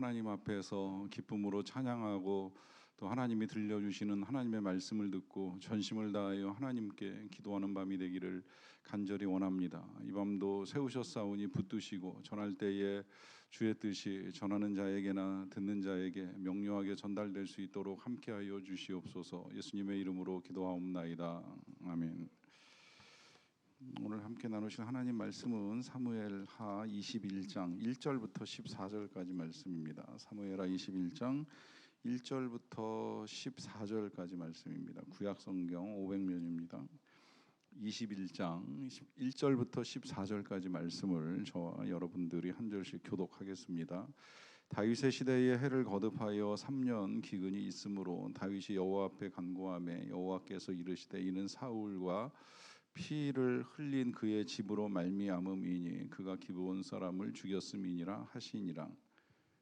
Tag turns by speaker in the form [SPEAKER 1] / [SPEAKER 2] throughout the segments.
[SPEAKER 1] 하나님 앞에서 기쁨으로 찬양하고 또 하나님이 들려주시는 하나님의 말씀을 듣고 전심을 다하여 하나님께 기도하는 밤이 되기를 간절히 원합니다. 이 밤도 세우셨사오니 붙드시고 전할 때에 주의 뜻이 전하는 자에게나 듣는 자에게 명료하게 전달될 수 있도록 함께하여 주시옵소서. 예수님의 이름으로 기도하옵나이다. 아멘. 오늘 함께 나누신 하나님 말씀은 사무엘하 21장 1절부터 14절까지 말씀입니다. 사무엘하 21장 1절부터 14절까지 말씀입니다. 구약 성경 500면입니다. 21장 1절부터 14절까지 말씀을 저와 여러분들이 한 절씩 교독하겠습니다. 다윗의 시대에 해를 거듭하여 3년 기근이 있으므로 다윗이 여호와 앞에 간구하매 여호와께서 이르시되 이는 사울과 피를 흘린 그의 집으로 말미암음이니 그가 기브온 사람을 죽였음이니라 하시니라.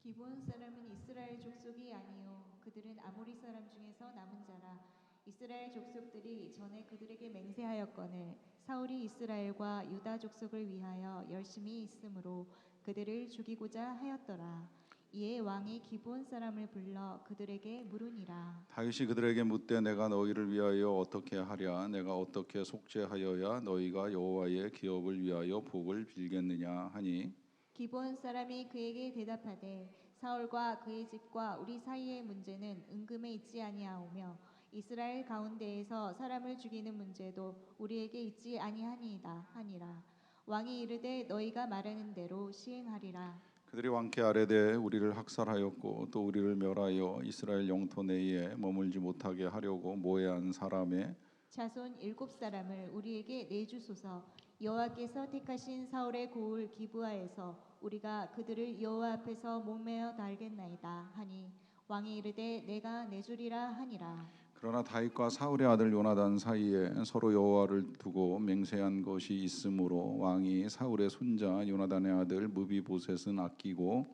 [SPEAKER 2] 기브온 사람은 이스라엘 족속이 아니요 그들은 아모리 사람 중에서 남은 자라. 이스라엘 족속들이 전에 그들에게 맹세하였거늘 사울이 이스라엘과 유다 족속을 위하여 열심히 있으므로 그들을 죽이고자 하였더라. 이에 왕이 기브온 사람을 불러 그들에게 물으니라.
[SPEAKER 1] 다윗이 그들에게 묻되 내가 너희를 위하여 어떻게 하랴? 내가 어떻게 속죄하여야 너희가 여호와의 기업을 위하여 복을 빌겠느냐 하니
[SPEAKER 2] 기브온 사람이 그에게 대답하되 사울과 그의 집과 우리 사이의 문제는 은금에 있지 아니하오며 이스라엘 가운데에서 사람을 죽이는 문제도 우리에게 있지 아니하니이다 하니라. 왕이 이르되 너희가 말하는 대로 시행하리라.
[SPEAKER 1] 그들이 왕께 아뢰되 우리를 학살하였고 또 우리를 멸하여 이스라엘 영토 내에 머물지 못하게 하려고 모해한 사람의
[SPEAKER 2] 자손 7사람을 우리에게 내주소서. 여호와께서 택하신 사울의 고을 기브아에서 우리가 그들을 여호와 앞에서 목매어 달겠나이다 하니 왕이 이르되 내가 내주리라 하니라.
[SPEAKER 1] 그러나 다윗과 사울의 아들 요나단 사이에 서로 여호와를 두고 맹세한 것이 있으므로 왕이 사울의 손자 요나단의 아들 무비보셋은 아끼고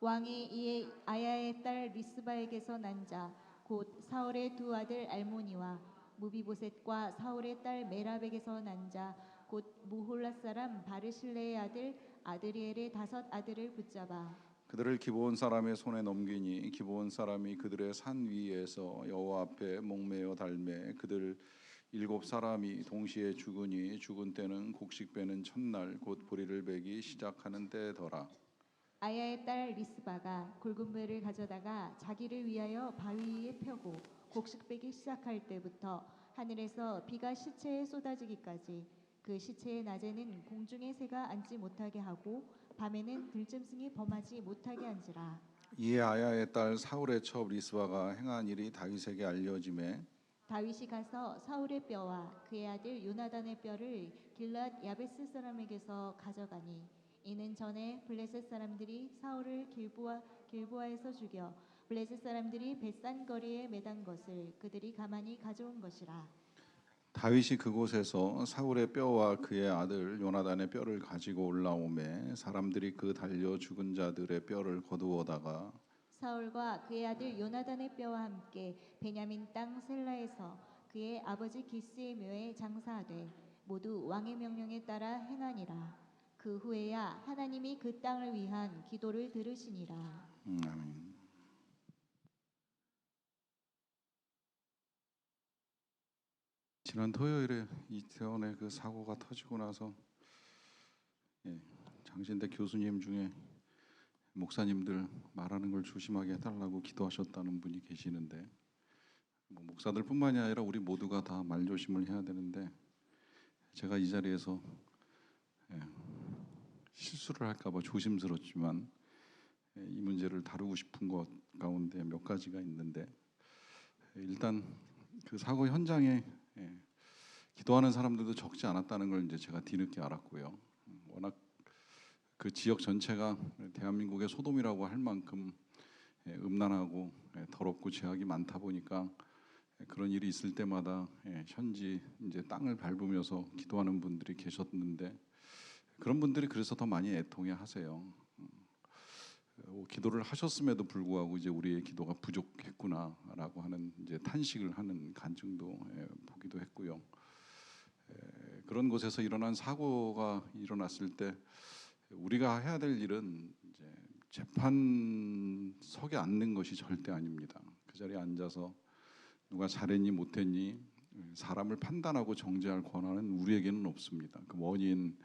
[SPEAKER 2] 왕이 이에 아야의 딸 리스바에게서 난 자 곧 사울의 두 아들 알모니와 무비보셋과 사울의 딸 메랍에게서 난 자 곧 무홀랏 사람 바르실레의 아들 아드리엘의 5 아들을 붙잡아
[SPEAKER 1] 그들을 기브온 사람의 손에 넘기니 기브온 사람이 그들의 산 위에서 여호와 앞에 목매어 달매 그들 7사람이 동시에 죽으니 죽은 때는 곡식 베는 첫날 곧 보리를 베기 시작하는 때더라.
[SPEAKER 2] 아야의 딸 리스바가 굵은 배를 가져다가 자기를 위하여 바위 위에 펴고 곡식 베기 시작할 때부터 하늘에서 비가 시체에 쏟아지기까지 그 시체의 낮에는 공중의 새가 앉지 못하게 하고 밤에는 들짐승이 범하지 못하게 한지라.
[SPEAKER 1] 이에 아야의 딸 사울의 첩 리스바가 행한 일이 다윗에게 알려지매
[SPEAKER 2] 다윗이 가서 사울의 뼈와 그의 아들 요나단의 뼈를 길앗 야베스 사람에게서 가져가니 이는 전에 블레셋 사람들이 사울을 길보아에서 죽여 블레셋 사람들이 벳산 거리에 매단 것을 그들이 가만히 가져온 것이라.
[SPEAKER 1] 다윗이 그곳에서 사울의 뼈와 그의 아들 요나단의 뼈를 가지고 올라오매 사람들이 그 달려 죽은 자들의 뼈를 거두어다가
[SPEAKER 2] 사울과 그의 아들 요나단의 뼈와 함께 베냐민 땅 셀라에서 그의 아버지 기스의 묘에 장사하되 모두 왕의 명령에 따라 행하니라. 그 후에야 하나님이 그 땅을 위한 기도를 들으시니라.
[SPEAKER 1] 아멘. 지난 토요일에 이태원에 그 사고가 터지고 나서 장신대 교수님 중에 목사님들 말하는 걸 조심하게 해달라고 기도하셨다는 분이 계시는데 목사들뿐만이 아니라 우리 모두가 다 말조심을 해야 되는데 제가 이 자리에서 실수를 할까봐 조심스럽지만 이 문제를 다루고 싶은 것 가운데 몇 가지가 있는데 일단 그 사고 현장에 기도하는 사람들도 적지 않았다는 걸 이제 제가 뒤늦게 알았고요. 워낙 그 지역 전체가 대한민국의 소돔이라고 할 만큼 음란하고 더럽고 죄악이 많다 보니까 그런 일이 있을 때마다 현지 이제 땅을 밟으면서 기도하는 분들이 계셨는데 그런 분들이 그래서 더 많이 애통해 하세요. 기도를 하셨음에도 불구하고 이제 우리의 기도가 부족했구나라고 하는 이제 탄식을 하는 간증도 보기도 했고요. 그런 곳에서 일어난 사고가 일어났을 때 우리가 해야 될 일은 이제 재판 서게 앉는 것이 절대 아닙니다. 그 자리에 앉아서 누가 잘했니 못했니 사람을 판단하고 정죄할 권한은 우리에게는 없습니다. 그 원인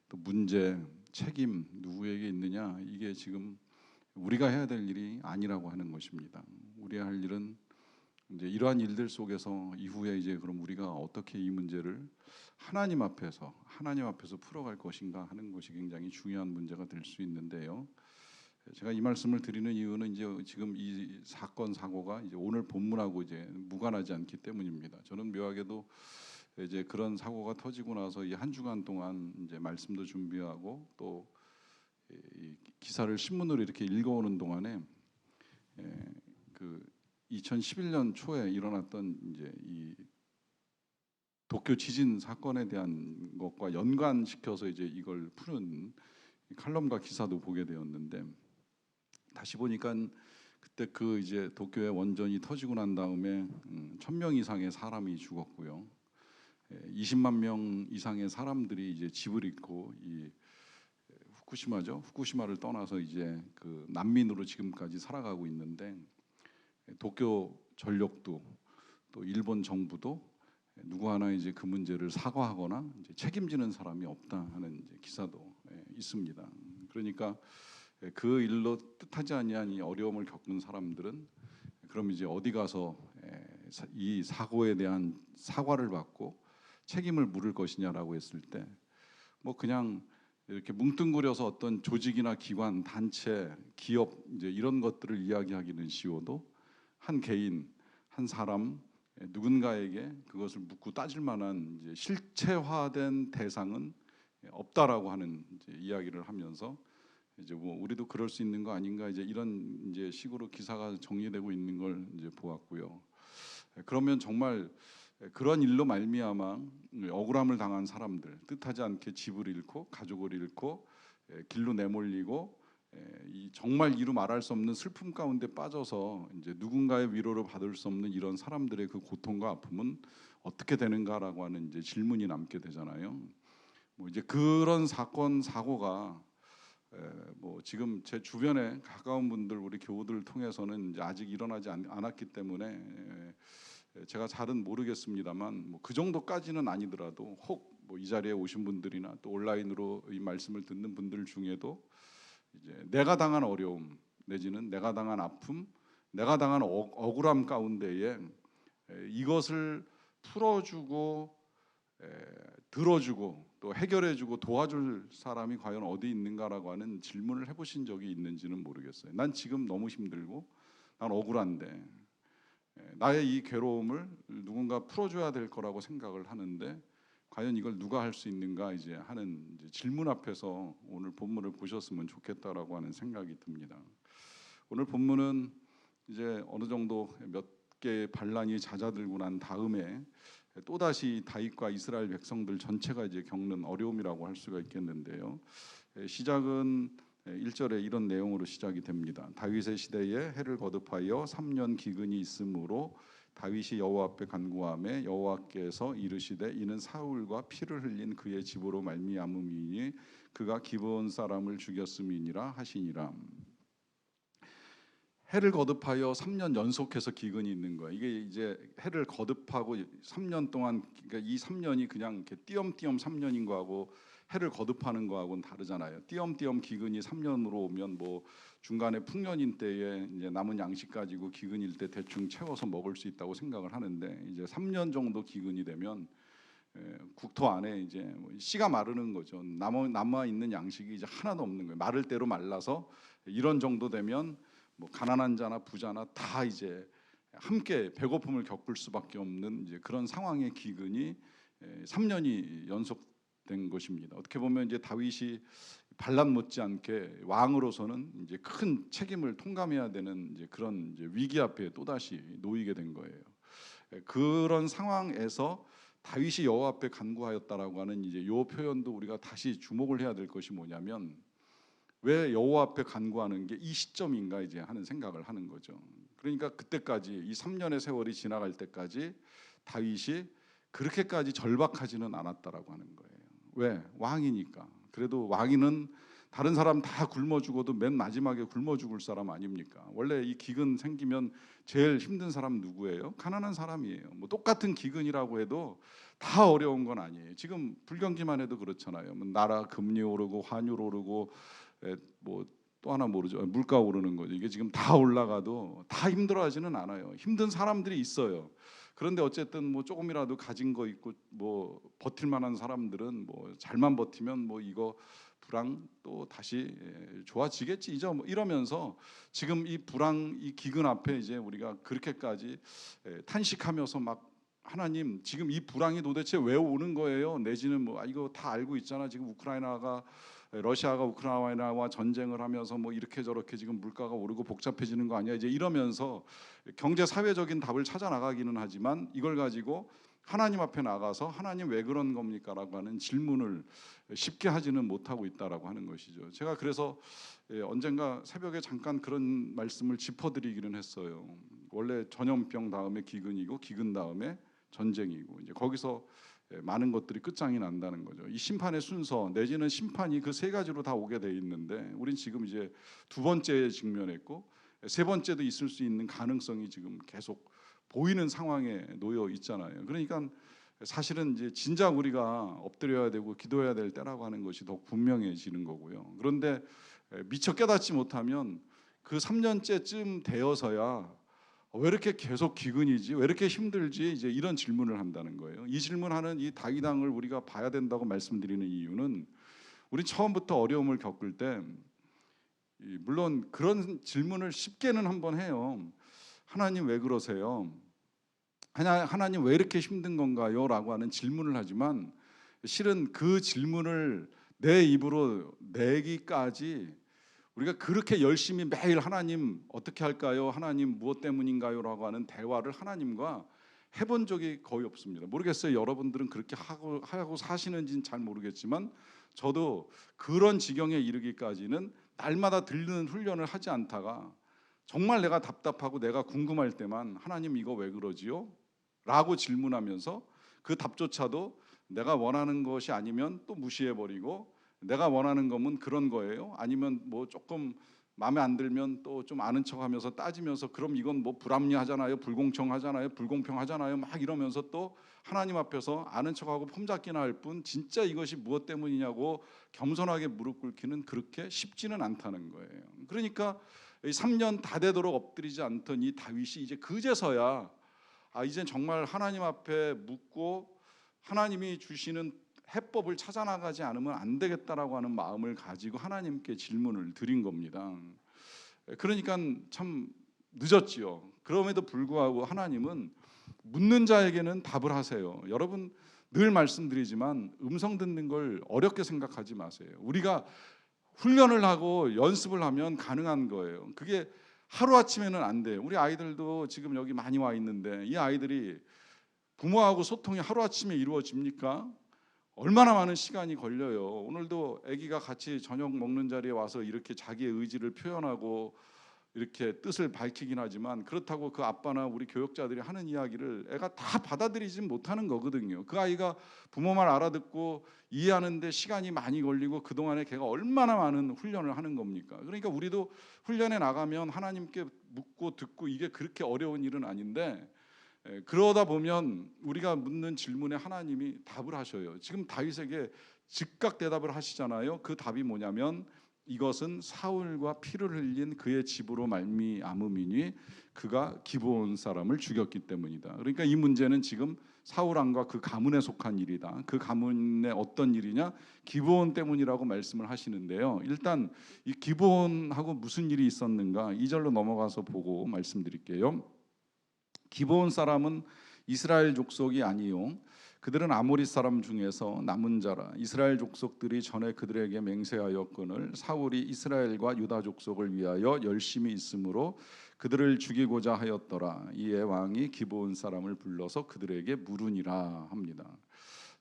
[SPEAKER 1] 또 문제 책임 누구에게 있느냐 이게 지금 우리가 해야 될 일이 아니라고 하는 것입니다. 우리가 할 일은 이제 이러한 일들 속에서 이후에 이제 그럼 우리가 어떻게 이 문제를 하나님 앞에서 풀어갈 것인가 하는 것이 굉장히 중요한 문제가 될 수 있는데요. 제가 이 말씀을 드리는 이유는 이제 지금 이 사건 사고가 이제 오늘 본문하고 이제 무관하지 않기 때문입니다. 저는 묘하게도 이제 그런 사고가 터지고 나서 이 한 주간 동안 이제 말씀도 준비하고 또 이 기사를 신문으로 이렇게 읽어오는 동안에 그 2011년 초에 일어났던 이제 이 도쿄 지진 사건에 대한 것과 연관시켜서 이제 이걸 푸는 칼럼과 기사도 보게 되었는데 다시 보니까 그때 그 이제 도쿄의 원전이 터지고 난 다음에 1,000명 이상의 사람이 죽었고요. 20만 명 이상의 사람들이 이제 집을 잃고 이 후쿠시마를 떠나서 이제 그 난민으로 지금까지 살아가고 있는데 도쿄 전력도 또 일본 정부도 누구 하나 이제 그 문제를 사과하거나 이제 책임지는 사람이 없다 하는 이제 기사도 있습니다. 그러니까 그 일로 뜻하지 아니한 이 어려움을 겪은 사람들은 그럼 이제 어디 가서 이 사고에 대한 사과를 받고 책임을 물을 것이냐라고 했을 때 뭐 그냥 이렇게 뭉뚱그려서 어떤 조직이나 기관, 단체, 기업 이제 이런 것들을 이야기하기는 쉬워도 한 개인, 한 사람 누군가에게 그것을 묻고 따질 만한 이제 실체화된 대상은 없다라고 하는 이제 이야기를 하면서 이제 뭐 우리도 그럴 수 있는 거 아닌가 이제 이런 이제 식으로 기사가 정리되고 있는 걸 이제 보았고요. 그러면 정말 그런 일로 말미암아 억울함을 당한 사람들, 뜻하지 않게 집을 잃고 가족을 잃고 길로 내몰리고 이 정말 이루 말할 수 없는 슬픔 가운데 빠져서 이제 누군가의 위로를 받을 수 없는 이런 사람들의 그 고통과 아픔은 어떻게 되는가라고 하는 이제 질문이 남게 되잖아요. 뭐 이제 그런 사건 사고가 뭐 지금 제 주변에 가까운 분들 우리 교우들을 통해서는 이제 아직 일어나지 않았기 때문에 제가 잘은 모르겠습니다만 뭐 그 정도까지는 아니더라도 혹 뭐 이 자리에 오신 분들이나 또 온라인으로 이 말씀을 듣는 분들 중에도 이제 내가 당한 어려움 내지는 내가 당한 아픔, 내가 당한 억울함 가운데에 이것을 풀어주고 들어주고 또 해결해주고 도와줄 사람이 과연 어디 있는가라고 하는 질문을 해보신 적이 있는지는 모르겠어요. 난 지금 너무 힘들고 난 억울한데 나의 이 괴로움을 누군가 풀어줘야 될 거라고 생각을 하는데 과연 이걸 누가 할 수 있는가 이제 하는 이제 질문 앞에서 오늘 본문을 보셨으면 좋겠다라고 하는 생각이 듭니다. 오늘 본문은 이제 어느 정도 몇 개의 반란이 잦아들고 난 다음에 또 다시 다윗과 이스라엘 백성들 전체가 이제 겪는 어려움이라고 할 수가 있겠는데요. 시작은 1절에 이런 내용으로 시작이 됩니다. 다윗의 시대에 해를 거듭하여 3년 기근이 있으므로 다윗이 여호와 앞에 간구하매 여호와께서 이르시되 이는 사울과 피를 흘린 그의 집으로 말미암음이니 그가 기브온 사람을 죽였음이니라 하시니라. 해를 거듭하여 3년 연속해서 기근이 있는 거예요. 이게 이제 해를 거듭하고 3년 동안 그러니까 이 3년이 그냥 이렇게 띄엄띄엄 3년인 거하고 해를 거듭하는 거하고는 다르잖아요. 띄엄띄엄 기근이 3년으로 오면 뭐 중간에 풍년인 때에 이제 남은 양식 가지고 기근일 때 대충 채워서 먹을 수 있다고 생각을 하는데 이제 3년 정도 기근이 되면 국토 안에 이제 뭐 씨가 마르는 거죠. 남아 있는 양식이 이제 하나도 없는 거예요. 마를 대로 말라서 이런 정도 되면 뭐 가난한 자나 부자나 다 이제 함께 배고픔을 겪을 수밖에 없는 이제 그런 상황의 기근이 3년이 연속된 것입니다. 어떻게 보면 이제 다윗이 반란 못지않게 왕으로서는 이제 큰 책임을 통감해야 되는 이제 그런 이제 위기 앞에 또 다시 놓이게 된 거예요. 그런 상황에서 다윗이 여호와 앞에 간구하였다라고 하는 이제 요 표현도 우리가 다시 주목을 해야 될 것이 뭐냐면 왜 여호와 앞에 간구하는 게 이 시점인가 이제 하는 생각을 하는 거죠. 그러니까 그때까지 이 3년의 세월이 지나갈 때까지 다윗이 그렇게까지 절박하지는 않았다라고 하는 거예요. 왜? 왕이니까. 그래도 왕위는 다른 사람 다 굶어 죽어도 맨 마지막에 굶어 죽을 사람 아닙니까? 원래 이 기근 생기면 제일 힘든 사람 누구예요? 가난한 사람이에요. 뭐 똑같은 기근이라고 해도 다 어려운 건 아니에요. 지금 불경기만 해도 그렇잖아요. 뭐 나라 금리 오르고 환율 오르고 뭐 또 하나 모르죠. 물가 오르는 거죠. 이게 지금 다 올라가도 다 힘들어하지는 않아요. 힘든 사람들이 있어요. 그런데 어쨌든 뭐 조금이라도 가진 거 있고 뭐 버틸 만한 사람들은 뭐 잘만 버티면 뭐 이거 불황 또 다시 좋아지겠지 이제 뭐 이러면서 지금 이 불황 이 기근 앞에 이제 우리가 그렇게까지 탄식하면서 막 하나님 지금 이 불황이 도대체 왜 오는 거예요? 내지는 뭐 이거 다 알고 있잖아. 지금 러시아가 우크라이나와 전쟁을 하면서 뭐 이렇게 저렇게 지금 물가가 오르고 복잡해지는 거 아니야? 이제 이러면서 경제 사회적인 답을 찾아 나가기는 하지만 이걸 가지고 하나님 앞에 나가서 하나님 왜 그런 겁니까라고 하는 질문을 쉽게 하지는 못하고 있다라고 하는 것이죠. 제가 그래서 언젠가 새벽에 잠깐 그런 말씀을 짚어드리기는 했어요. 원래 전염병 다음에 기근이고 기근 다음에 전쟁이고 이제 거기서 많은 것들이 끝장이 난다는 거죠. 이 심판의 순서 내지는 심판이 그 세 가지로 다 오게 돼 있는데 우린 지금 이제 두 번째에 직면했고 세 번째도 있을 수 있는 가능성이 지금 계속 보이는 상황에 놓여 있잖아요. 그러니까 사실은 이제 진작 우리가 엎드려야 되고 기도해야 될 때라고 하는 것이 더 분명해지는 거고요. 그런데 미처 깨닫지 못하면 그 3년째쯤 되어서야 왜 이렇게 계속 기근이지? 왜 이렇게 힘들지? 이제 이런 질문을 한다는 거예요. 이 질문하는 이 다윗 왕을 우리가 봐야 된다고 말씀드리는 이유는 우리 처음부터 어려움을 겪을 때 물론 그런 질문을 쉽게는 한번 해요. 하나님 왜 그러세요? 하나님 왜 이렇게 힘든 건가요? 라고 하는 질문을 하지만 실은 그 질문을 내 입으로 내기까지 우리가 그렇게 열심히 매일 하나님 어떻게 할까요? 하나님 무엇 때문인가요? 라고 하는 대화를 하나님과 해본 적이 거의 없습니다. 모르겠어요. 여러분들은 그렇게 하고 사시는지는 잘 모르겠지만 저도 그런 지경에 이르기까지는 날마다 들리는 훈련을 하지 않다가 정말 내가 답답하고 내가 궁금할 때만 하나님 이거 왜 그러지요? 라고 질문하면서 그 답조차도 내가 원하는 것이 아니면 또 무시해버리고 내가 원하는 거면 그런 거예요? 아니면 뭐 조금 마음에 안 들면 또 좀 아는 척하면서 따지면서 그럼 이건 뭐 불합리하잖아요, 불공정하잖아요, 불공평하잖아요, 막 이러면서 또 하나님 앞에서 아는 척하고 폼잡기나 할 뿐 진짜 이것이 무엇 때문이냐고 겸손하게 무릎 꿇기는 그렇게 쉽지는 않다는 거예요. 그러니까 3년 다 되도록 엎드리지 않던 이 다윗이 이제 그제서야 이젠 정말 하나님 앞에 묻고 하나님이 주시는 해법을 찾아 나가지 않으면 안 되겠다라고 하는 마음을 가지고 하나님께 질문을 드린 겁니다. 그러니까 참 늦었지요. 그럼에도 불구하고 하나님은 묻는 자에게는 답을 하세요. 여러분 늘 말씀드리지만 음성 듣는 걸 어렵게 생각하지 마세요. 우리가 훈련을 하고 연습을 하면 가능한 거예요. 그게 하루아침에는 안 돼요. 우리 아이들도 지금 여기 많이 와 있는데 이 아이들이 부모하고 소통이 하루아침에 이루어집니까? 얼마나 많은 시간이 걸려요. 오늘도 아기가 같이 저녁 먹는 자리에 와서 이렇게 자기의 의지를 표현하고 이렇게 뜻을 밝히긴 하지만 그렇다고 그 아빠나 우리 교육자들이 하는 이야기를 애가 다 받아들이지 못하는 거거든요. 그 아이가 부모 말 알아듣고 이해하는데 시간이 많이 걸리고 그동안에 걔가 얼마나 많은 훈련을 하는 겁니까? 그러니까 우리도 훈련에 나가면 하나님께 묻고 듣고 이게 그렇게 어려운 일은 아닌데 그러다 보면 우리가 묻는 질문에 하나님이 답을 하셔요. 지금 다윗에게 즉각 대답을 하시잖아요. 그 답이 뭐냐면 이것은 사울과 피를 흘린 그의 집으로 말미암음이니 그가 기브온 사람을 죽였기 때문이다. 그러니까 이 문제는 지금 사울 왕과 그 가문에 속한 일이다. 그 가문의 어떤 일이냐? 기브온 때문이라고 말씀을 하시는데요. 일단 이 기브온하고 무슨 일이 있었는가? 2절로 넘어가서 보고 말씀드릴게요. 기브온 사람은 이스라엘 족속이 아니요 그들은 아모리 사람 중에서 남은 자라. 이스라엘 족속들이 전에 그들에게 맹세하였거늘 사울이 이스라엘과 유다 족속을 위하여 열심히 있으므로 그들을 죽이고자 하였더라. 이에 왕이 기브온 사람을 불러서 그들에게 물으니라 합니다.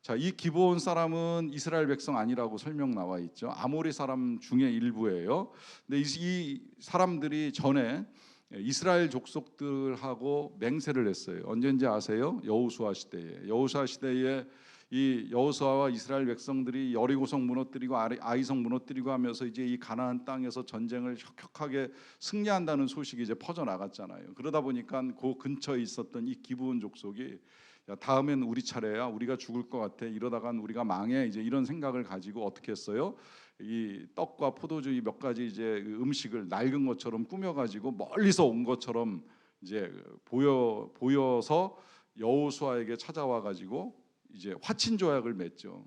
[SPEAKER 1] 자, 이 기브온 사람은 이스라엘 백성 아니라고 설명 나와 있죠. 아모리 사람 중에 일부예요. 근데 이 사람들이 전에 이스라엘 족속들하고 맹세를 했어요. 언제인지 아세요? 여호수아 시대에 이 여호수아와 이스라엘 백성들이 여리고성 무너뜨리고 아이성 무너뜨리고 하면서 이제 이 가나안 땅에서 전쟁을 혁혁하게 승리한다는 소식이 이제 퍼져 나갔잖아요. 그러다 보니까 그 근처에 있었던 이 기브온 족속이 야, 다음엔 우리 차례야, 우리가 죽을 것 같아, 이러다간 우리가 망해, 이제 이런 생각을 가지고 어떻게 했어요? 이 떡과 포도주 몇 가지 이제 음식을 낡은 것처럼 꾸며가지고 멀리서 온 것처럼 이제 보여서 여호수아에게 찾아와 가지고 이제 화친 조약을 맺죠.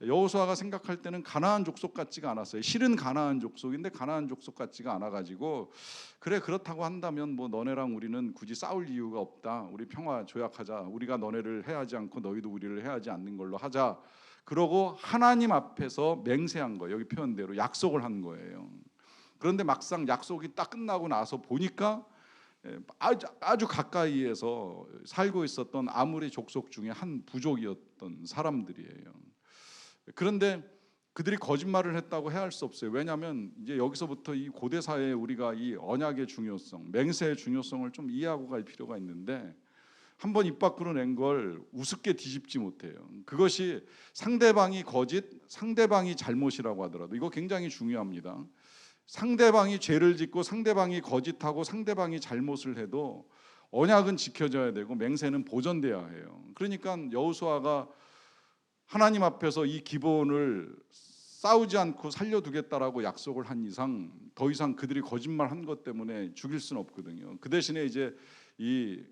[SPEAKER 1] 여호수아가 생각할 때는 가나안 족속 같지가 않았어요. 실은 가나안 족속인데 가나안 족속 같지가 않아 가지고 그래, 그렇다고 한다면 뭐 너네랑 우리는 굳이 싸울 이유가 없다. 우리 평화 조약하자. 우리가 너네를 해하지 않고 너희도 우리를 해하지 않는 걸로 하자. 그러고 하나님 앞에서 맹세한 거예요. 여기 표현대로 약속을 한 거예요. 그런데 막상 약속이 딱 끝나고 나서 보니까 아주 가까이에서 살고 있었던 아모리 족속 중에 한 부족이었던 사람들이에요. 그런데 그들이 거짓말을 했다고 해야 할 수 없어요. 왜냐하면 이제 여기서부터 이 고대 사회에 우리가 이 언약의 중요성, 맹세의 중요성을 좀 이해하고 갈 필요가 있는데 한번 입 밖으로 낸 걸 우습게 뒤집지 못해요. 그것이 상대방이 거짓, 상대방이 잘못이라고 하더라도 이거 굉장히 중요합니다. 상대방이 죄를 짓고 상대방이 거짓하고 상대방이 잘못을 해도 언약은 지켜져야 되고 맹세는 보존돼야 해요. 그러니까 여호수아가 하나님 앞에서 이 기본을 싸우지 않고 살려두겠다라고 약속을 한 이상 더 이상 그들이 거짓말한 것 때문에 죽일 수는 없거든요. 그 대신에 이제 이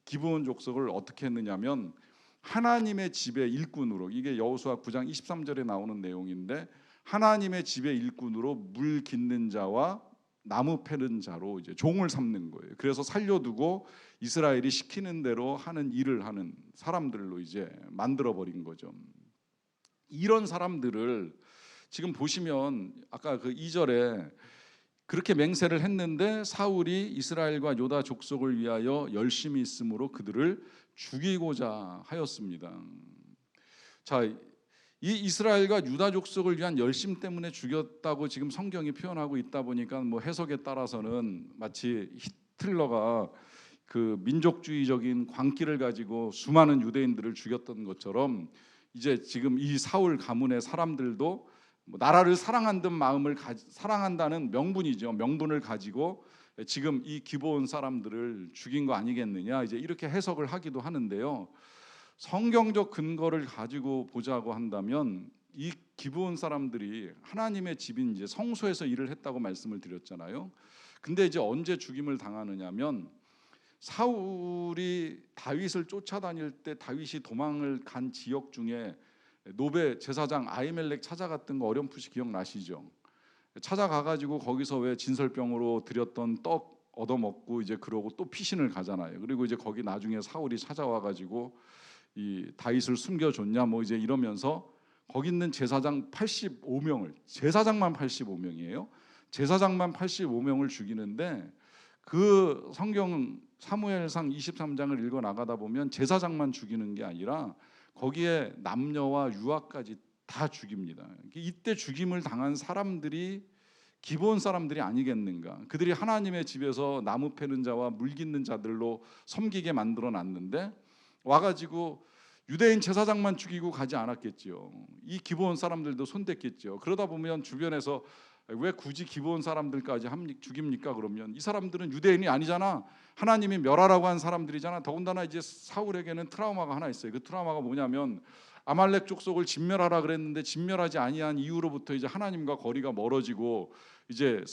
[SPEAKER 1] 기브온 족속을 어떻게 했느냐면 하나님의 집의 일꾼으로, 이게 여호수아 9장 23절에 나오는 내용인데 하나님의 집의 일꾼으로 물 깃는 자와 나무 패는 자로 이제 종을 삼는 거예요. 그래서 살려두고 이스라엘이 시키는 대로 하는 일을 하는 사람들로 이제 만들어 버린 거죠. 이런 사람들을 지금 보시면 아까 그 2절에 그렇게 맹세를 했는데 사울이 이스라엘과 유다 족속을 위하여 열심히 있으므로 그들을 죽이고자 하였습니다. 자, 이 이스라엘과 유다 족속을 위한 열심 때문에 죽였다고 지금 성경이 표현하고 있다 보니까 뭐 해석에 따라서는 마치 히틀러가 그 민족주의적인 광기를 가지고 수많은 유대인들을 죽였던 것처럼 이제 지금 이 사울 가문의 사람들도 뭐 나라를 사랑한다는 마음을 사랑한다는 명분이죠. 명분을 가지고 지금 이 기브온 사람들을 죽인 거 아니겠느냐, 이제 이렇게 해석을 하기도 하는데요. 성경적 근거를 가지고 보자고 한다면 이 기브온 사람들이 하나님의 집인 이제 성소에서 일을 했다고 말씀을 드렸잖아요. 근데 이제 언제 죽임을 당하느냐면 사울이 다윗을 쫓아다닐 때 다윗이 도망을 간 지역 중에 노베 제사장 아히멜렉 찾아갔던 거 어렴풋이 기억나시죠? 찾아가가지고 거기서 왜 진설병으로 드렸던 떡 얻어먹고 이제 그러고 또 피신을 가잖아요. 그리고 이제 거기 나중에 사울이 찾아와가지고 이 다윗을 숨겨줬냐 뭐 이제 이러면서 거기 있는 제사장 85명을, 제사장만 85명이에요. 제사장만 85명을 죽이는데 그 성경 사무엘상 23장을 읽어 나가다 보면 제사장만 죽이는 게 아니라 거기에 남녀와 유아까지 다 죽입니다. 이때 죽임을 당한 사람들이 기브온 사람들이 아니겠는가? 그들이 하나님의 집에서 나무 패는 자와 물 깃는 자들로 섬기게 만들어 놨는데 와가지고 유대인 제사장만 죽이고 가지 않았겠지요. 이 기브온 사람들도 손댔겠죠. 그러다 보면 주변에서 왜 굳이 기브온 사람들까지 죽입니까? 그러면 이 사람들은 유대인이 아니잖아. 하나님이 멸하라고 한 사람들이잖아. 더군다나 이제 사울에게는 트라우마가 하나 있어요. 그 트라우마가 뭐냐면 아말렉 족속을 진멸하라 그랬는데 진멸하지 아니한 이후로부터 이제 하나님과 거리가 멀어지고 이제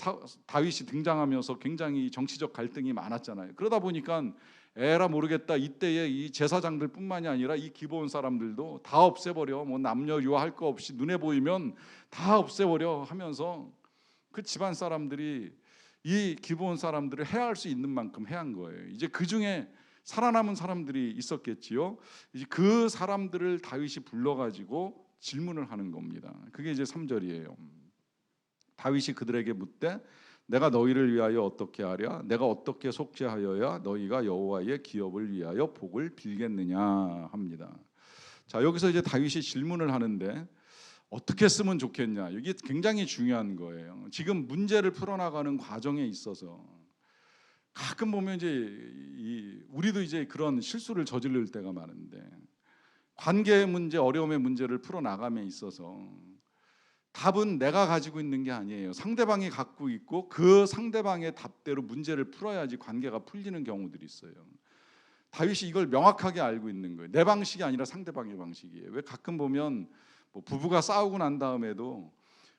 [SPEAKER 1] 다윗이 등장하면서 굉장히 정치적 갈등이 많았잖아요. 그러다 보니까 에라 모르겠다, 이때에 이 제사장들뿐만이 아니라 이 기브온 사람들도 다 없애버려, 뭐 남녀 유아할 거 없이 눈에 보이면 다 없애버려 하면서 그 집안 사람들이 이 기브온 사람들을 해할 수 있는 만큼 해한 거예요. 이제 그 중에 살아남은 사람들이 있었겠지요. 이제 그 사람들을 다윗이 불러가지고 질문을 하는 겁니다. 그게 이제 3절이에요. 다윗이 그들에게 묻되 내가 너희를 위하여 어떻게 하랴? 내가 어떻게 속죄하여야 너희가 여호와의 기업을 위하여 복을 빌겠느냐 합니다. 자, 여기서 이제 다윗이 질문을 하는데 어떻게 쓰면 좋겠냐? 이게 굉장히 중요한 거예요. 지금 문제를 풀어나가는 과정에 있어서 가끔 보면 이제 우리도 이제 그런 실수를 저지를 때가 많은데 관계의 문제, 어려움의 문제를 풀어나감에 있어서 답은 내가 가지고 있는 게 아니에요. 상대방이 갖고 있고 그 상대방의 답대로 문제를 풀어야지 관계가 풀리는 경우들이 있어요. 다윗이 이걸 명확하게 알고 있는 거예요. 내 방식이 아니라 상대방의 방식이에요. 왜 가끔 보면 뭐 부부가 싸우고 난 다음에도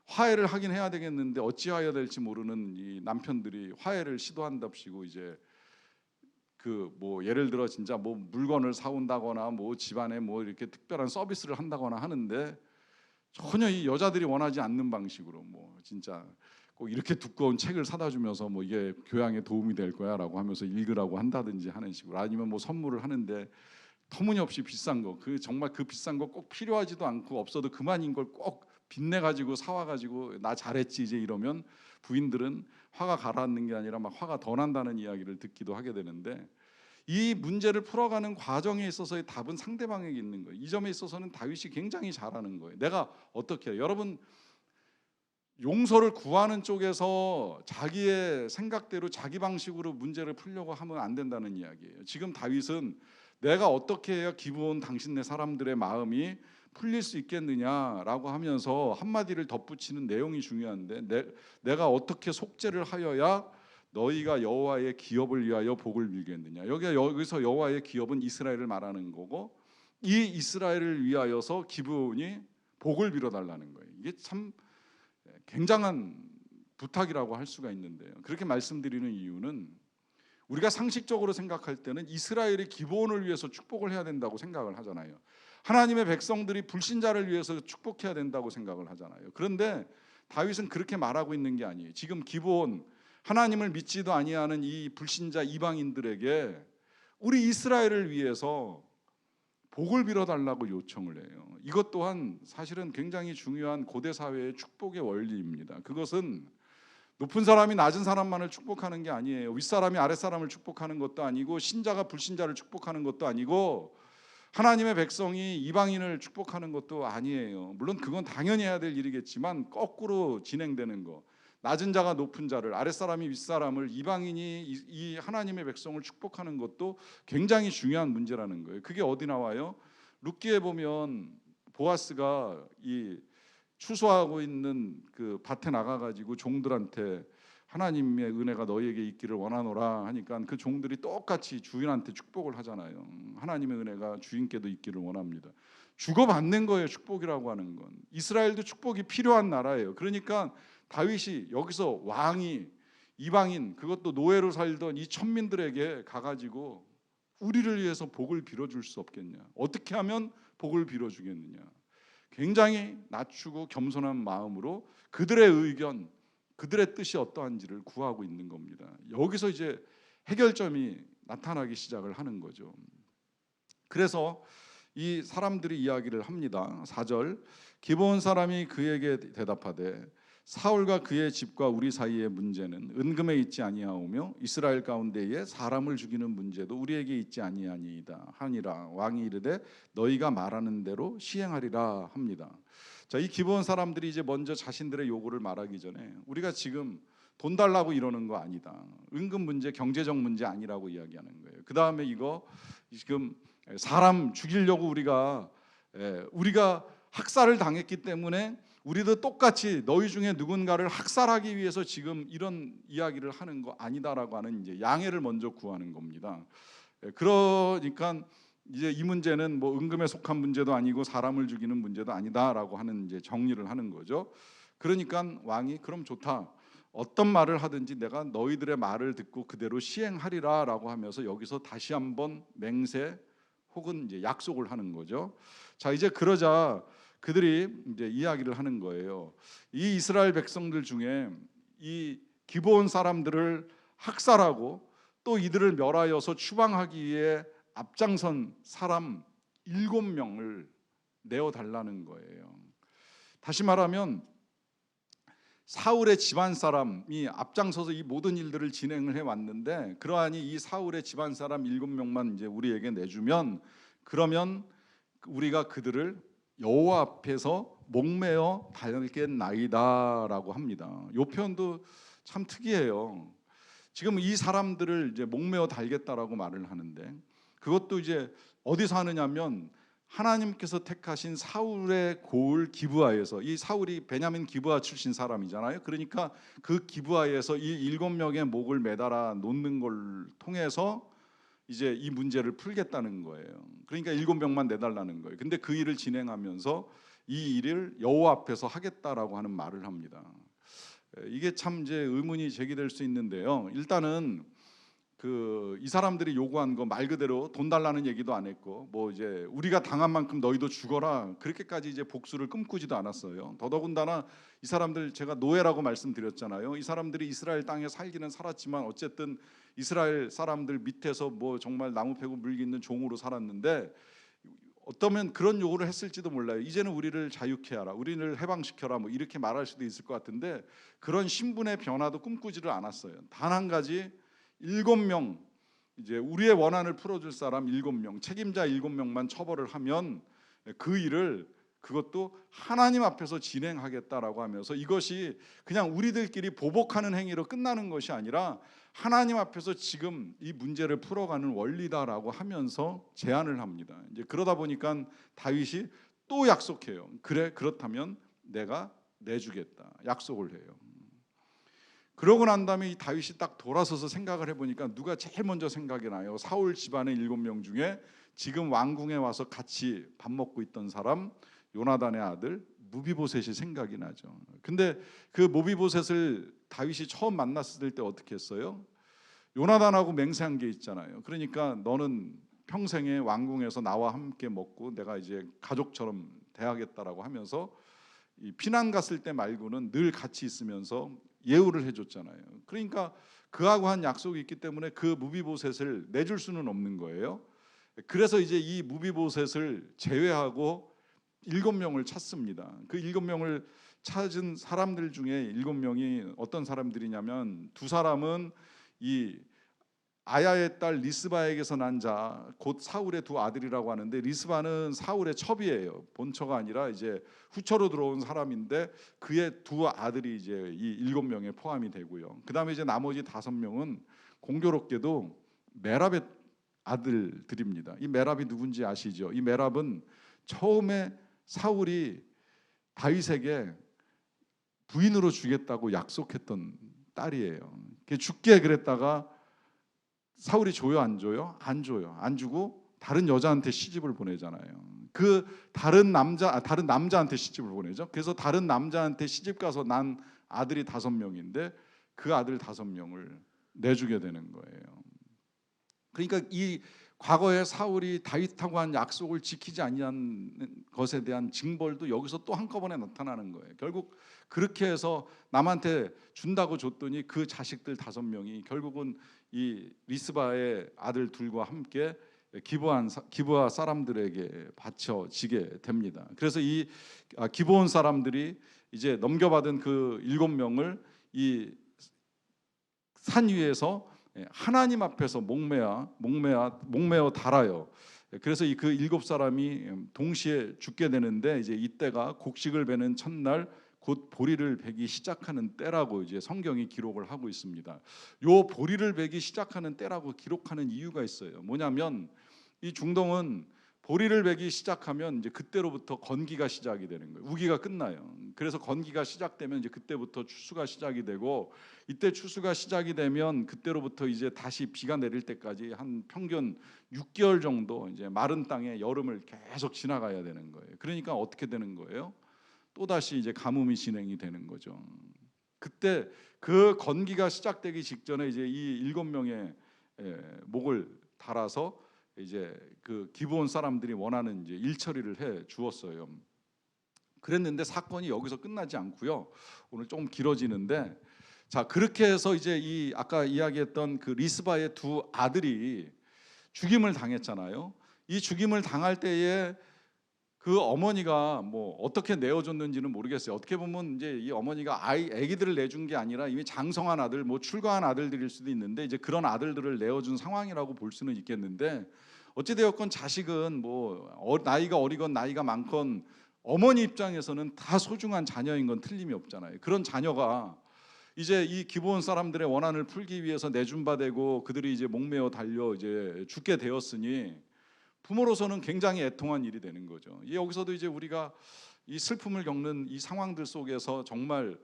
[SPEAKER 1] 화해를 하긴 해야 되겠는데 어찌하여야 될지 모르는 이 남편들이 화해를 시도한답시고 이제 그 뭐 예를 들어 진짜 뭐 물건을 사온다거나 뭐 집안에 뭐 이렇게 특별한 서비스를 한다거나 하는데 전혀 이 여자들이 원하지 않는 방식으로 뭐 진짜 꼭 이렇게 두꺼운 책을 사다 주면서 뭐 이게 교양에 도움이 될 거야라고 하면서 읽으라고 한다든지 하는 식으로, 아니면 뭐 선물을 하는데 터무니없이 비싼 거, 그 정말 그 비싼 거 꼭 필요하지도 않고 없어도 그만인 걸 꼭 빚내 가지고 사와 가지고 나 잘했지 이제 이러면 부인들은 화가 가라앉는 게 아니라 막 화가 더 난다는 이야기를 듣기도 하게 되는데, 이 문제를 풀어가는 과정에 있어서의 답은 상대방에게 있는 거예요. 이 점에 있어서는 다윗이 굉장히 잘하는 거예요. 내가 어떻게 해요? 여러분, 용서를 구하는 쪽에서 자기의 생각대로 자기 방식으로 문제를 풀려고 하면 안 된다는 이야기예요. 지금 다윗은 내가 어떻게 해야 기브온 당신네 사람들의 마음이 풀릴 수 있겠느냐라고 하면서 한마디를 덧붙이는 내용이 중요한데, 내가 어떻게 속죄를 하여야 너희가 여호와의 기업을 위하여 복을 빌겠느냐. 여기서 여호와의 기업은 이스라엘을 말하는 거고, 이 이스라엘을 위하여서 기브온이 복을 빌어달라는 거예요. 이게 참 굉장한 부탁이라고 할 수가 있는데요. 그렇게 말씀드리는 이유는 우리가 상식적으로 생각할 때는 이스라엘의 기본을 위해서 축복을 해야 된다고 생각을 하잖아요. 하나님의 백성들이 불신자를 위해서 축복해야 된다고 생각을 하잖아요. 그런데 다윗은 그렇게 말하고 있는 게 아니에요. 지금 기본 하나님을 믿지도 아니하는 이 불신자 이방인들에게 우리 이스라엘을 위해서 복을 빌어달라고 요청을 해요. 이것 또한 사실은 굉장히 중요한 고대 사회의 축복의 원리입니다. 그것은 높은 사람이 낮은 사람만을 축복하는 게 아니에요. 윗사람이 아랫사람을 축복하는 것도 아니고 신자가 불신자를 축복하는 것도 아니고 하나님의 백성이 이방인을 축복하는 것도 아니에요. 물론 그건 당연히 해야 될 일이겠지만 거꾸로 진행되는 거, 낮은 자가 높은 자를, 아랫사람이 윗사람을, 이방인이 이 하나님의 백성을 축복하는 것도 굉장히 중요한 문제라는 거예요. 그게 어디 나와요? 룻기에 보면 보아스가 이 추수하고 있는 그 밭에 나가가지고 종들한테 하나님의 은혜가 너희에게 있기를 원하노라 하니까 그 종들이 똑같이 주인한테 축복을 하잖아요. 하나님의 은혜가 주인께도 있기를 원합니다. 주고받는 거예요. 축복이라고 하는 건 이스라엘도 축복이 필요한 나라예요. 그러니까 다윗이 여기서 왕이 이방인, 그것도 노예로 살던 이 천민들에게 가가지고 우리를 위해서 복을 빌어줄 수 없겠냐, 어떻게 하면 복을 빌어주겠느냐, 굉장히 낮추고 겸손한 마음으로 그들의 의견, 그들의 뜻이 어떠한지를 구하고 있는 겁니다. 여기서 이제 해결점이 나타나기 시작을 하는 거죠. 그래서 이 사람들이 이야기를 합니다. 4절, 기브온 사람이 그에게 대답하되 사울과 그의 집과 우리 사이의 문제는 은금에 있지 아니하오며 이스라엘 가운데에 사람을 죽이는 문제도 우리에게 있지 아니하니이다 하니라. 왕이 이르되 너희가 말하는 대로 시행하리라 합니다. 자, 이 기브온 사람들이 이제 먼저 자신들의 요구를 말하기 전에 우리가 지금 돈 달라고 이러는 거 아니다, 은금 문제, 경제적 문제 아니라고 이야기하는 거예요. 그 다음에 이거 지금 사람 죽이려고 우리가 학살을 당했기 때문에 우리도 똑같이 너희 중에 누군가를 학살하기 위해서 지금 이런 이야기를 하는 거 아니다라고 하는 이제 양해를 먼저 구하는 겁니다. 그러니까 이제 이 문제는 뭐 은금에 속한 문제도 아니고 사람을 죽이는 문제도 아니다라고 하는 이제 정리를 하는 거죠. 그러니까 왕이 그럼 좋다, 어떤 말을 하든지 내가 너희들의 말을 듣고 그대로 시행하리라라고 하면서 여기서 다시 한번 맹세 혹은 이제 약속을 하는 거죠. 자, 이제 그러자 그들이 이제 이야기를 하는 거예요. 이 이스라엘 백성들 중에 이 기브온 사람들을 학살하고 또 이들을 멸하여서 추방하기 위해 앞장선 사람 7명을 내어 달라는 거예요. 다시 말하면 사울의 집안 사람이 앞장서서 이 모든 일들을 진행을 해 왔는데, 그러하니 이 사울의 집안 사람 7명만 이제 우리에게 내주면 그러면 우리가 그들을 여호와 앞에서 목매어 달겠나이다라고 합니다. 이 표현도 참 특이해요. 지금 이 사람들을 이제 목매어 달겠다라고 말을 하는데, 그것도 이제 어디서 하느냐면 하나님께서 택하신 사울의 고을 기브아에서, 이 사울이 베냐민 기브아 출신 사람이잖아요. 그러니까 그 기브아에서 이 7명의 목을 매달아 놓는 걸 통해서 이제 이 문제를 풀겠다는 거예요. 그러니까 7명만 내달라는 거예요. 근데 그 일을 진행하면서 이 일을 여호와 앞에서 하겠다라고 하는 말을 합니다. 이게 참 이제 의문이 제기될 수 있는데요. 일단은 이 사람들이 요구한 거 말 그대로 돈 달라는 얘기도 안 했고, 뭐 이제 우리가 당한 만큼 너희도 죽어라, 그렇게까지 이제 복수를 꿈꾸지도 않았어요. 더더군다나 이 사람들, 제가 노예라고 말씀드렸잖아요. 이 사람들이 이스라엘 땅에 살기는 살았지만 어쨌든 이스라엘 사람들 밑에서 뭐 정말 나무 패고 물기 있는 종으로 살았는데, 어떠면 그런 요구를 했을지도 몰라요. 이제는 우리를 자유케 하라, 우리를 해방시켜라, 뭐 이렇게 말할 수도 있을 것 같은데, 그런 신분의 변화도 꿈꾸지를 않았어요. 단 한 가지, 7명, 이제 우리의 원한을 풀어줄 사람 7명, 책임자 7명만 처벌을 하면 그 일을, 그것도 하나님 앞에서 진행하겠다라고 하면서, 이것이 그냥 우리들끼리 보복하는 행위로 끝나는 것이 아니라 하나님 앞에서 지금 이 문제를 풀어가는 원리다라고 하면서 제안을 합니다. 이제 그러다 보니까 다윗이 또 약속해요. 그래, 그렇다면 내가 내주겠다, 약속을 해요. 그러고 난 다음에 이 다윗이 딱 돌아서서 생각을 해보니까 누가 제일 먼저 생각이 나요? 사울 집안의 7명 중에 지금 왕궁에 와서 같이 밥 먹고 있던 사람 요나단의 아들 무비보셋이 생각이 나죠. 근데 그 무비보셋을 다윗이 처음 만났을 때 어떻게 했어요? 요나단하고 맹세한 게 있잖아요. 그러니까 너는 평생에 왕궁에서 나와 함께 먹고 내가 이제 가족처럼 대하겠다라고 하면서 이 피난 갔을 때 말고는 늘 같이 있으면서 예우를 해줬잖아요. 그러니까 그하고 한 약속이 있기 때문에 그 무비보셋을 내줄 수는 없는 거예요. 그래서 이제 이 무비보셋을 제외하고 7명을 찾습니다. 그 7명을 찾은 사람들 중에 7명이 어떤 사람들이냐면, 두 사람은 이 아야의 딸 리스바에게서 난 자, 곧 사울의 두 아들이라고 하는데, 리스바는 사울의 첩이에요. 본처가 아니라 이제 후처로 들어온 사람인데, 그의 두 아들이 이제 이 7명에 포함이 되고요. 그다음에 이제 나머지 5명은 공교롭게도 메랍의 아들들입니다. 이 메랍이 누군지 아시죠? 이 메랍은 처음에 사울이 다윗에게 부인으로 주겠다고 약속했던 딸이에요. 죽게 그랬다가 사울이 줘요, 안 줘요? 안 줘요. 안 주고 다른 여자한테 시집을 보내잖아요. 그 다른 남자한테 시집을 보내죠. 그래서 다른 남자한테 시집 가서 난 아들이 5명인데 그 아들 5명을 내주게 되는 거예요. 그러니까 이 과거에 사울이 다윗하고 한 약속을 지키지 아니한 것에 대한 징벌도 여기서 또 한꺼번에 나타나는 거예요. 결국 그렇게 해서 남한테 준다고 줬더니 그 자식들 5명이 결국은 이 리스바의 아들 둘과 함께 기브아 사람들에게 바쳐지게 됩니다. 그래서 이 기브온 사람들이 이제 넘겨받은 그 7명을 이 산 위에서 하나님 앞에서 목매어 달아요. 그래서 그 7사람이 동시에 죽게 되는데, 이제 이때가 곡식을 베는 첫날 곧 보리를 베기 시작하는 때라고 이제 성경이 기록을 하고 있습니다. 요 보리를 베기 시작하는 때라고 기록하는 이유가 있어요. 뭐냐면 이 중동은 보리를 베기 시작하면 이제 그때로부터 건기가 시작이 되는 거예요. 우기가 끝나요. 그래서 건기가 시작되면 이제 그때부터 추수가 시작이 되고, 이때 추수가 시작이 되면 그때로부터 이제 다시 비가 내릴 때까지 한 평균 6개월 정도 이제 마른 땅에 여름을 계속 지나가야 되는 거예요. 그러니까 어떻게 되는 거예요? 또 다시 이제 가뭄이 진행이 되는 거죠. 그때 그 건기가 시작되기 직전에 이제 이 7명의 목을 달아서 이제 그 기브온 사람들이 원하는 이제 일처리를 해 주었어요. 그랬는데 사건이 여기서 끝나지 않고요. 오늘 좀 길어지는데, 자, 그렇게 해서 이제 이 아까 이야기했던 그 리스바의 두 아들이 죽임을 당했잖아요. 이 죽임을 당할 때에 그 어머니가 뭐 어떻게 내어줬는지는 모르겠어요. 어떻게 보면 이제 이 어머니가 아기들을 내준 게 아니라 이미 장성한 아들, 뭐 출가한 아들들일 수도 있는데, 이제 그런 아들들을 내어준 상황이라고 볼 수는 있겠는데, 어찌되었건 자식은 뭐 나이가 어리건 나이가 많건 어머니 입장에서는 다 소중한 자녀인 건 틀림이 없잖아요. 그런 자녀가 이제 이 기브온 사람들의 원한을 풀기 위해서 내준 바 되고 그들이 이제 목매어 달려 이제 죽게 되었으니 부모로서는 굉장히 애통한 일이 되는 거죠. 여기서도 이제 우리가 이 슬픔을 겪는 이 상황들 속에서 정말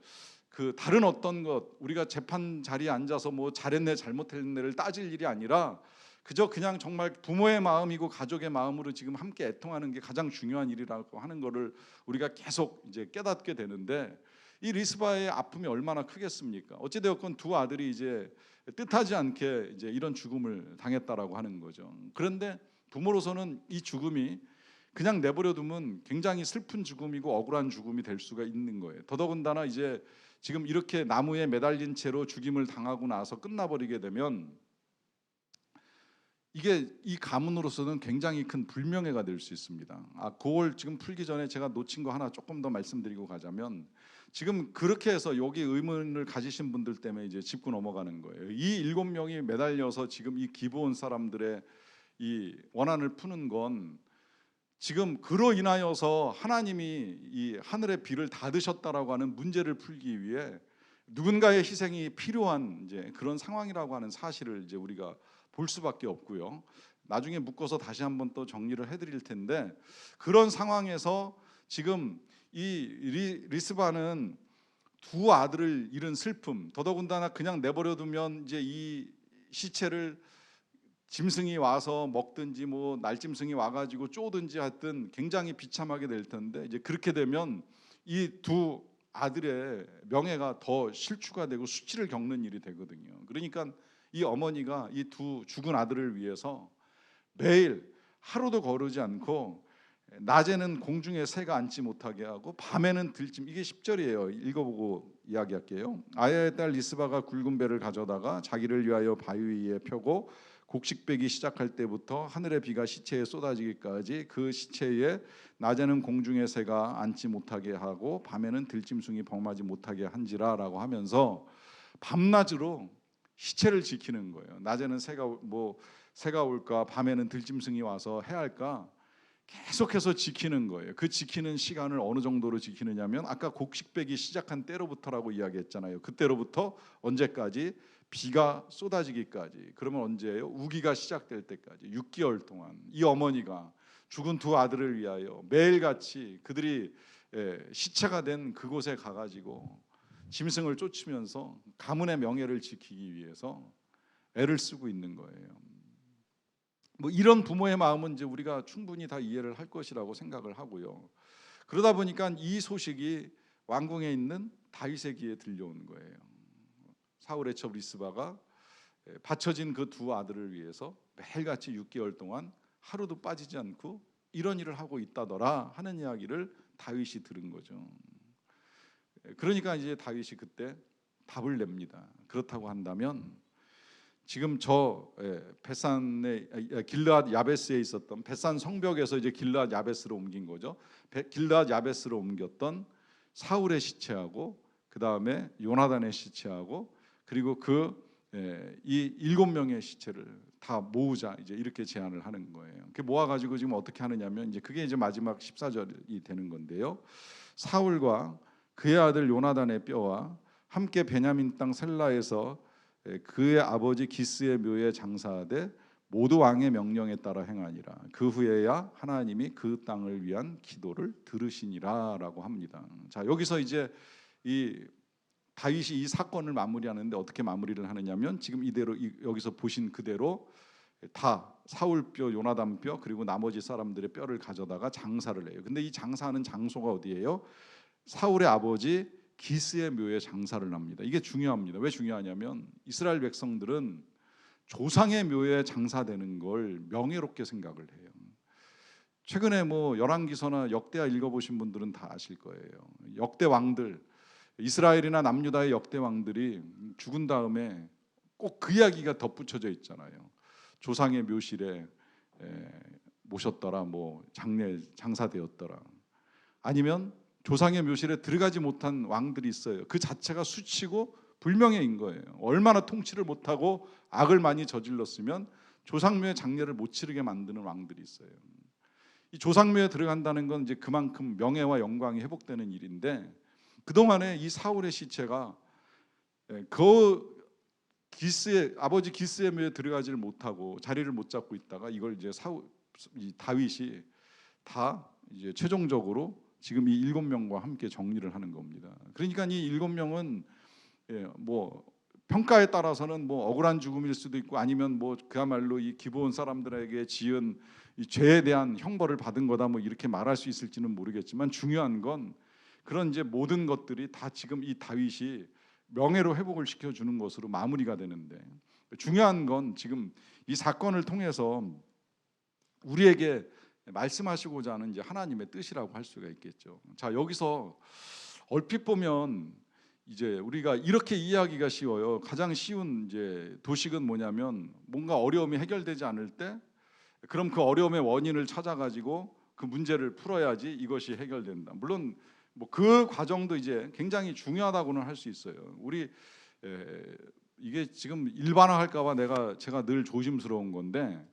[SPEAKER 1] 그 다른 어떤 것, 우리가 재판 자리에 앉아서 뭐 잘했네 잘못했네를 따질 일이 아니라 그저 그냥 정말 부모의 마음이고 가족의 마음으로 지금 함께 애통하는 게 가장 중요한 일이라고 하는 거를 우리가 계속 이제 깨닫게 되는데, 이 리스바의 아픔이 얼마나 크겠습니까? 어찌 되었건 두 아들이 이제 뜻하지 않게 이제 이런 죽음을 당했다라고 하는 거죠. 그런데 부모로서는 이 죽음이 그냥 내버려 두면 굉장히 슬픈 죽음이고 억울한 죽음이 될 수가 있는 거예요. 더더군다나 이제 지금 이렇게 나무에 매달린 채로 죽임을 당하고 나서 끝나버리게 되면 이게 이 가문으로서는 굉장히 큰 불명예가 될 수 있습니다. 그걸 지금 풀기 전에 제가 놓친 거 하나 조금 더 말씀드리고 가자면, 지금 그렇게 해서 여기 의문을 가지신 분들 때문에 이제 짚고 넘어가는 거예요. 이 7명이 매달려서 지금 이 기브온 사람들의 이 원한을 푸는 건 지금 그로 인하여서 하나님이 이 하늘의 비를 닫으셨다라고 하는 문제를 풀기 위해 누군가의 희생이 필요한 이제 그런 상황이라고 하는 사실을 이제 우리가 볼 수밖에 없고요. 나중에 묶어서 다시 한번 또 정리를 해드릴 텐데, 그런 상황에서 지금 이 리스바는 두 아들을 잃은 슬픔, 더더군다나 그냥 내버려두면 이제 이 시체를 짐승이 와서 먹든지 뭐 날짐승이 와가지고 쪼든지 하여튼 굉장히 비참하게 될 텐데, 이제 그렇게 되면 이 두 아들의 명예가 더 실추가 되고 수치를 겪는 일이 되거든요. 그러니까 이 어머니가 이 두 죽은 아들을 위해서 매일 하루도 거르지 않고 낮에는 공중에 새가 앉지 못하게 하고 밤에는 들짐, 이게 10절이에요. 읽어보고 이야기할게요. 아야의 딸 리스바가 굵은 배를 가져다가 자기를 위하여 바위 위에 펴고 곡식배기 시작할 때부터 하늘의 비가 시체에 쏟아지기까지 그 시체에 낮에는 공중의 새가 앉지 못하게 하고 밤에는 들짐승이 범하지 못하게 한지라 라고 하면서 밤낮으로 시체를 지키는 거예요. 낮에는 새가 올까, 밤에는 들짐승이 와서 해할까 계속해서 지키는 거예요. 그 지키는 시간을 어느 정도로 지키느냐면 아까 곡식배기 시작한 때로부터라고 이야기했잖아요. 그때로부터 언제까지? 비가 쏟아지기까지. 그러면 언제예요? 우기가 시작될 때까지 6개월 동안 이 어머니가 죽은 두 아들을 위하여 매일같이 그들이 시체가 된 그곳에 가가지고 짐승을 쫓으면서 가문의 명예를 지키기 위해서 애를 쓰고 있는 거예요. 뭐 이런 부모의 마음은 이제 우리가 충분히 다 이해를 할 것이라고 생각을 하고요. 그러다 보니까 이 소식이 왕궁에 있는 다윗의 귀에 들려오는 거예요. 사울의 첩 리스바가 바쳐진 그 두 아들을 위해서 매일같이 6개월 동안 하루도 빠지지 않고 이런 일을 하고 있다더라 하는 이야기를 다윗이 들은 거죠. 그러니까 이제 다윗이 그때 답을 냅니다. 그렇다고 한다면 지금 저 베산의 길르앗 야베스에 있었던, 베산 성벽에서 이제 길르앗 야베스로 옮긴 거죠. 길르앗 야베스로 옮겼던 사울의 시체하고 그 다음에 요나단의 시체하고 그리고 이 7명의 시체를 다 모으자, 이제 이렇게 제안을 하는 거예요. 그 모아가지고 지금 어떻게 하느냐면 이제 그게 이제 마지막 14절이 되는 건데요. 사울과 그의 아들 요나단의 뼈와 함께 베냐민 땅 셀라에서 그의 아버지 기스의 묘에 장사하되 모두 왕의 명령에 따라 행하니라. 그 후에야 하나님이 그 땅을 위한 기도를 들으시니라라고 합니다. 자, 여기서 이제 이 다윗이 이 사건을 마무리하는데 어떻게 마무리를 하느냐면 지금 이대로 여기서 보신 그대로 다 사울 뼈, 요나단 뼈 그리고 나머지 사람들의 뼈를 가져다가 장사를 해요. 근데 이 장사하는 장소가 어디예요? 사울의 아버지 기스의 묘에 장사를 합니다. 이게 중요합니다. 왜 중요하냐면 이스라엘 백성들은 조상의 묘에 장사되는 걸 명예롭게 생각을 해요. 최근에 뭐 열왕기서나 역대하 읽어보신 분들은 다 아실 거예요. 역대 왕들, 이스라엘이나 남유다의 역대 왕들이 죽은 다음에 꼭 그 이야기가 덧붙여져 있잖아요. 조상의 묘실에 모셨더라, 뭐 장사되었더라. 아니면 조상의 묘실에 들어가지 못한 왕들이 있어요. 그 자체가 수치고 불명예인 거예요. 얼마나 통치를 못하고 악을 많이 저질렀으면 조상묘의 장례를 못 치르게 만드는 왕들이 있어요. 이 조상묘에 들어간다는 건 이제 그만큼 명예와 영광이 회복되는 일인데, 그동안에 이 사울의 시체가 그 아버지 기스의 묘에 들어가지를 못하고 자리를 못 잡고 있다가 이걸 이제 이 다윗이 다 이제 최종적으로 지금 이 7명과 함께 정리를 하는 겁니다. 그러니까 이 7명은 뭐 평가에 따라서는 뭐 억울한 죽음일 수도 있고 아니면 뭐 그야말로 이 기브온 사람들에게 지은 이 죄에 대한 형벌을 받은 거다 뭐 이렇게 말할 수 있을지는 모르겠지만 중요한 건 그런 이제 모든 것들이 다 지금 이 다윗이 명예로 회복을 시켜주는 것으로 마무리가 되는데 중요한 건 지금 이 사건을 통해서 우리에게 말씀하시고자 하는 이제 하나님의 뜻이라고 할 수가 있겠죠. 자, 여기서 얼핏 보면 이제 우리가 이렇게 이해하기가 쉬워요. 가장 쉬운 이제 도식은 뭐냐면 뭔가 어려움이 해결되지 않을 때 그럼 그 어려움의 원인을 찾아가지고 그 문제를 풀어야지 이것이 해결된다. 물론 뭐 그 과정도 이제 굉장히 중요하다고는 할 수 있어요. 우리 이게 지금 일반화할까봐 제가 늘 조심스러운 건데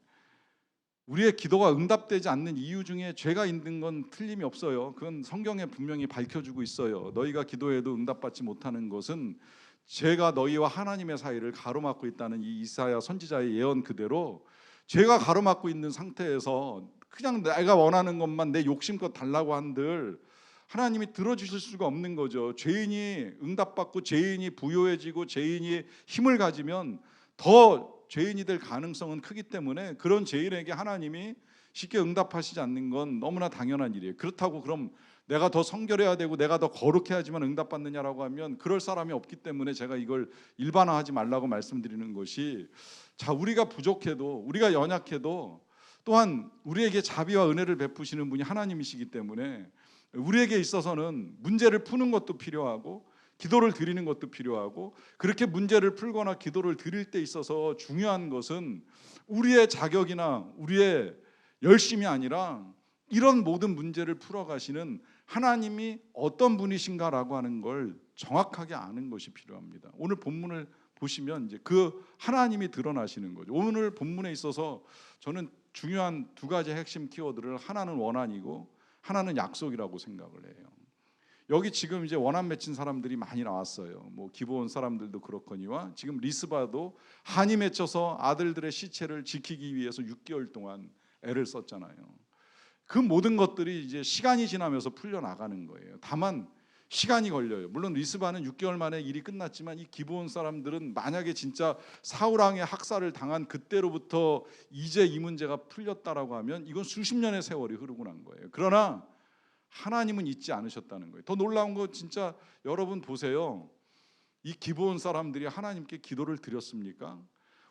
[SPEAKER 1] 우리의 기도가 응답되지 않는 이유 중에 죄가 있는 건 틀림이 없어요. 그건 성경에 분명히 밝혀주고 있어요. 너희가 기도해도 응답받지 못하는 것은 죄가 너희와 하나님의 사이를 가로막고 있다는 이 이사야 선지자의 예언 그대로 죄가 가로막고 있는 상태에서 그냥 내가 원하는 것만 내 욕심껏 달라고 한들 하나님이 들어주실 수가 없는 거죠. 죄인이 응답받고 죄인이 부요해지고 죄인이 힘을 가지면 더 죄인이 될 가능성은 크기 때문에 그런 죄인에게 하나님이 쉽게 응답하시지 않는 건 너무나 당연한 일이에요. 그렇다고 그럼 내가 더 성결해야 되고 내가 더 거룩해야지만 응답받느냐라고 하면 그럴 사람이 없기 때문에 제가 이걸 일반화하지 말라고 말씀드리는 것이 자, 우리가 부족해도 우리가 연약해도 또한 우리에게 자비와 은혜를 베푸시는 분이 하나님이시기 때문에 우리에게 있어서는 문제를 푸는 것도 필요하고 기도를 드리는 것도 필요하고 그렇게 문제를 풀거나 기도를 드릴 때 있어서 중요한 것은 우리의 자격이나 우리의 열심이 아니라 이런 모든 문제를 풀어가시는 하나님이 어떤 분이신가라고 하는 걸 정확하게 아는 것이 필요합니다. 오늘 본문을 보시면 이제 그 하나님이 드러나시는 거죠. 오늘 본문에 있어서 저는 중요한 두 가지 핵심 키워드를 하나는 원한이고 하나는 약속이라고 생각을 해요. 여기 지금 이제 원한 맺힌 사람들이 많이 나왔어요. 뭐 기브온 사람들도 그렇거니와 지금 리스바도 한이 맺혀서 아들들의 시체를 지키기 위해서 6개월 동안 애를 썼잖아요. 그 모든 것들이 이제 시간이 지나면서 풀려 나가는 거예요. 다만 시간이 걸려요. 물론 리스바는 6개월 만에 일이 끝났지만 이 기브온 사람들은 만약에 진짜 사울 왕의 학살을 당한 그때로부터 이제 이 문제가 풀렸다라고 하면 이건 수십 년의 세월이 흐르고 난 거예요. 그러나 하나님은 잊지 않으셨다는 거예요. 더 놀라운 거 진짜 여러분 보세요. 이 기브온 사람들이 하나님께 기도를 드렸습니까?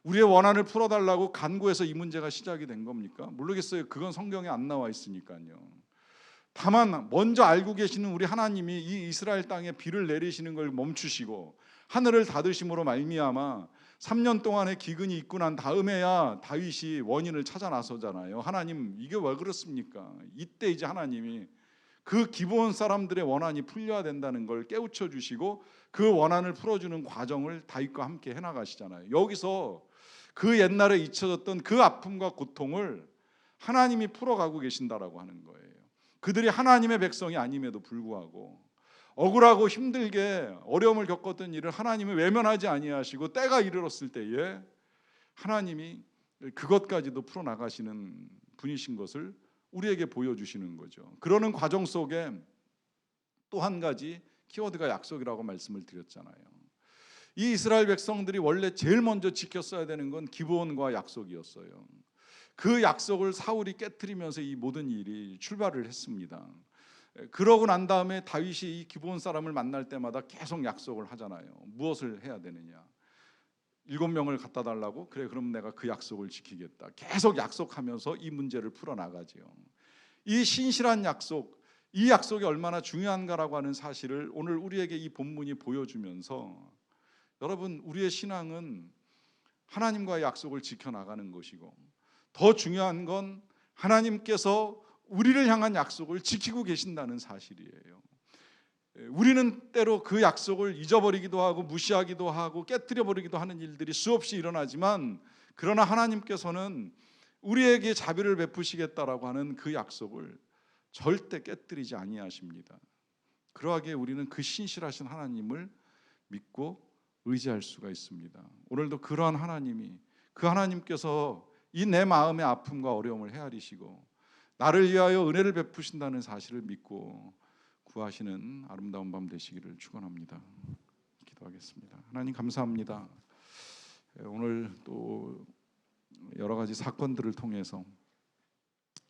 [SPEAKER 1] 우리의 원한을 풀어달라고 간구해서 이 문제가 시작이 된 겁니까? 모르겠어요. 그건 성경에 안 나와 있으니까요. 다만 먼저 알고 계시는 우리 하나님이 이 이스라엘 땅에 비를 내리시는 걸 멈추시고 하늘을 닫으심으로 말미암아 3년 동안의 기근이 있고 난 다음에야 다윗이 원인을 찾아 나서잖아요. 하나님 이게 왜 그렇습니까? 이때 이제 하나님이 그 기브온 사람들의 원한이 풀려야 된다는 걸 깨우쳐 주시고 그 원한을 풀어주는 과정을 다윗과 함께 해나가시잖아요. 여기서 그 옛날에 잊혀졌던 그 아픔과 고통을 하나님이 풀어가고 계신다라고 하는 거예요. 그들이 하나님의 백성이 아님에도 불구하고 억울하고 힘들게 어려움을 겪었던 일을 하나님이 외면하지 아니하시고 때가 이르렀을 때에 하나님이 그것까지도 풀어나가시는 분이신 것을 우리에게 보여주시는 거죠. 그러는 과정 속에 또 한 가지 키워드가 약속이라고 말씀을 드렸잖아요. 이 이스라엘 백성들이 원래 제일 먼저 지켰어야 되는 건 기브온과 약속이었어요. 그 약속을 사울이 깨트리면서 이 모든 일이 출발을 했습니다. 그러고 난 다음에 다윗이 이 기브온 사람을 만날 때마다 계속 약속을 하잖아요. 무엇을 해야 되느냐? 7명을 갖다 달라고? 그래, 그럼 내가 그 약속을 지키겠다. 계속 약속하면서 이 문제를 풀어나가죠. 이 신실한 약속, 이 약속이 얼마나 중요한가라고 하는 사실을 오늘 우리에게 이 본문이 보여주면서 여러분, 우리의 신앙은 하나님과의 약속을 지켜나가는 것이고 더 중요한 건 하나님께서 우리를 향한 약속을 지키고 계신다는 사실이에요. 우리는 때로 그 약속을 잊어버리기도 하고 무시하기도 하고 깨트려버리기도 하는 일들이 수없이 일어나지만 그러나 하나님께서는 우리에게 자비를 베푸시겠다라고 하는 그 약속을 절대 깨트리지 아니하십니다. 그러하기에 우리는 그 신실하신 하나님을 믿고 의지할 수가 있습니다. 오늘도 그러한 하나님이 그 하나님께서 이 내 마음의 아픔과 어려움을 헤아리시고 나를 위하여 은혜를 베푸신다는 사실을 믿고 구하시는 아름다운 밤 되시기를 축원합니다. 기도하겠습니다. 하나님 감사합니다. 오늘 또 여러 가지 사건들을 통해서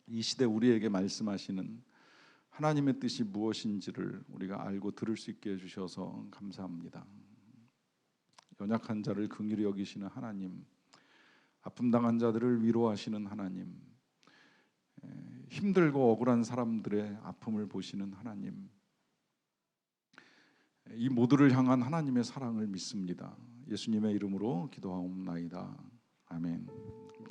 [SPEAKER 1] 이 시대 우리에게 말씀하시는 하나님의 뜻이 무엇인지를 우리가 알고 들을 수 있게 해주셔서 감사합니다. 연약한 자를 긍휼히 여기시는 하나님, 아픔 당한 자들을 위로하시는 하나님, 힘들고 억울한 사람들의 아픔을 보시는 하나님, 이 모두를 향한 하나님의 사랑을 믿습니다. 예수님의 이름으로 기도하옵나이다. 아멘.